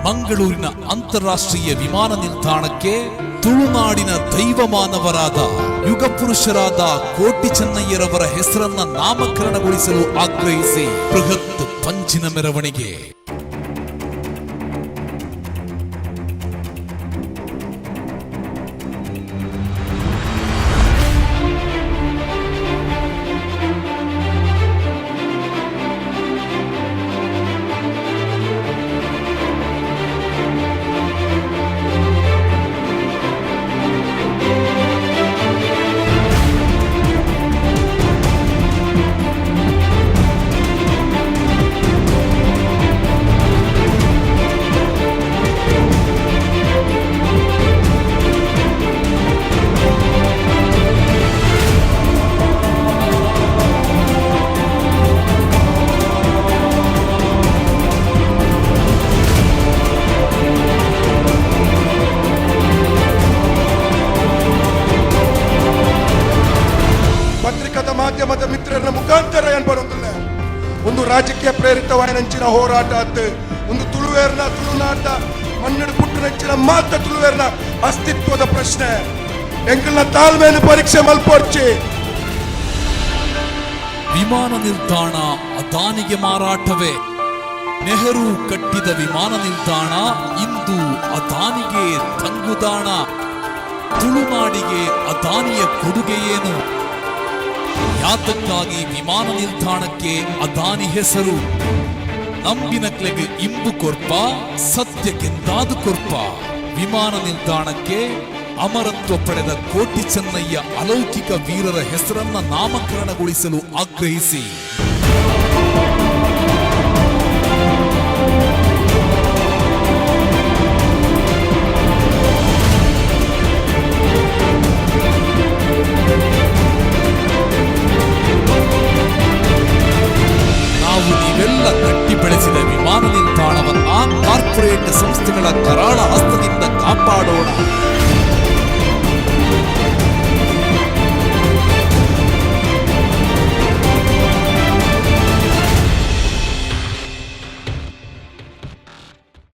ಮಂಗಳೂರಿನ ಅಂತಾರಾಷ್ಟ್ರೀಯ ವಿಮಾನ ನಿಲ್ದಾಣಕ್ಕೆ ತುಳುನಾಡಿನ ದೈವಮಾನವರಾದ ಯುಗ ಪುರುಷರಾದ ಕೋಟಿ ಚೆನ್ನಯ್ಯರವರ ಹೆಸರನ್ನ ನಾಮಕರಣಗೊಳಿಸಲು ಆಗ್ರಹಿಸಿ ಬೃಹತ್ ಪಂಜಿನ ಮೆರವಣಿಗೆ. ಮಾಧ್ಯಮದ ಮಿತ್ರರ ಮುಖಾಂತರ ಏನ್ ಬರುವುದಿಲ್ಲ. ಒಂದು ರಾಜಕೀಯ ಪ್ರೇರಿತವಾದ ನಂಚಿನ ಹೋರಾಟ ಆತ, ಒಂದು ತುಳುವೇರ್ನ ತುಳುನಾಟ ಮನ್ನಡ ಪುಟ್ಟು ನಂಚಿನ ಮಾತ್ರ ತುಳುವೇರ್ನ ಅಸ್ತಿತ್ವದ ಪ್ರಶ್ನೆ ಎಂಕಲ್ನ ತಾಳ್ಮೆಯನ್ನು ಪರೀಕ್ಷೆ ಮಲ್ಪೋರ್ಚಿ. ವಿಮಾನ ನಿಲ್ದಾಣ ಅದಾನಿಗೆ ಮಾರಾಟವೇ? ನೆಹರು ಕಟ್ಟಿದ ವಿಮಾನ ನಿಲ್ದಾಣ ಇಂದು ಅದಾನಿಗೆ ತಂಗುದಾಣ. ತುಳುನಾಡಿಗೆ ಅದಾನಿಯ ಕೊಡುಗೆ ಏನು? ಯಾತಕ್ಕಾಗಿ ವಿಮಾನ ನಿಲ್ದಾಣಕ್ಕೆ ಅದಾನಿ ಹೆಸರು? ನಂಬಿನಕ್ಲೆಗೆ ಇಂಬು ಕೊರ್ಪ, ಸತ್ಯಕ್ಕೆಂದಾದು ಕೊರ್ಪ. ವಿಮಾನ ನಿಲ್ದಾಣಕ್ಕೆ ಅಮರತ್ವ ಪಡೆದ ಕೋಟಿ ಚೆನ್ನಯ್ಯ ಅಲೌಕಿಕ ವೀರರ ಹೆಸರನ್ನ ನಾಮಕರಣಗೊಳಿಸಲು ಆಗ್ರಹಿಸಿ ನೀವೆಲ್ಲ ಕಟ್ಟಿ ಬೆಳೆಸಿದ ವಿಮಾನ ನಿಲ್ದಾಣವನ್ನ ಕಾರ್ಪೊರೇಟ್ ಸಂಸ್ಥೆಗಳ ಕರ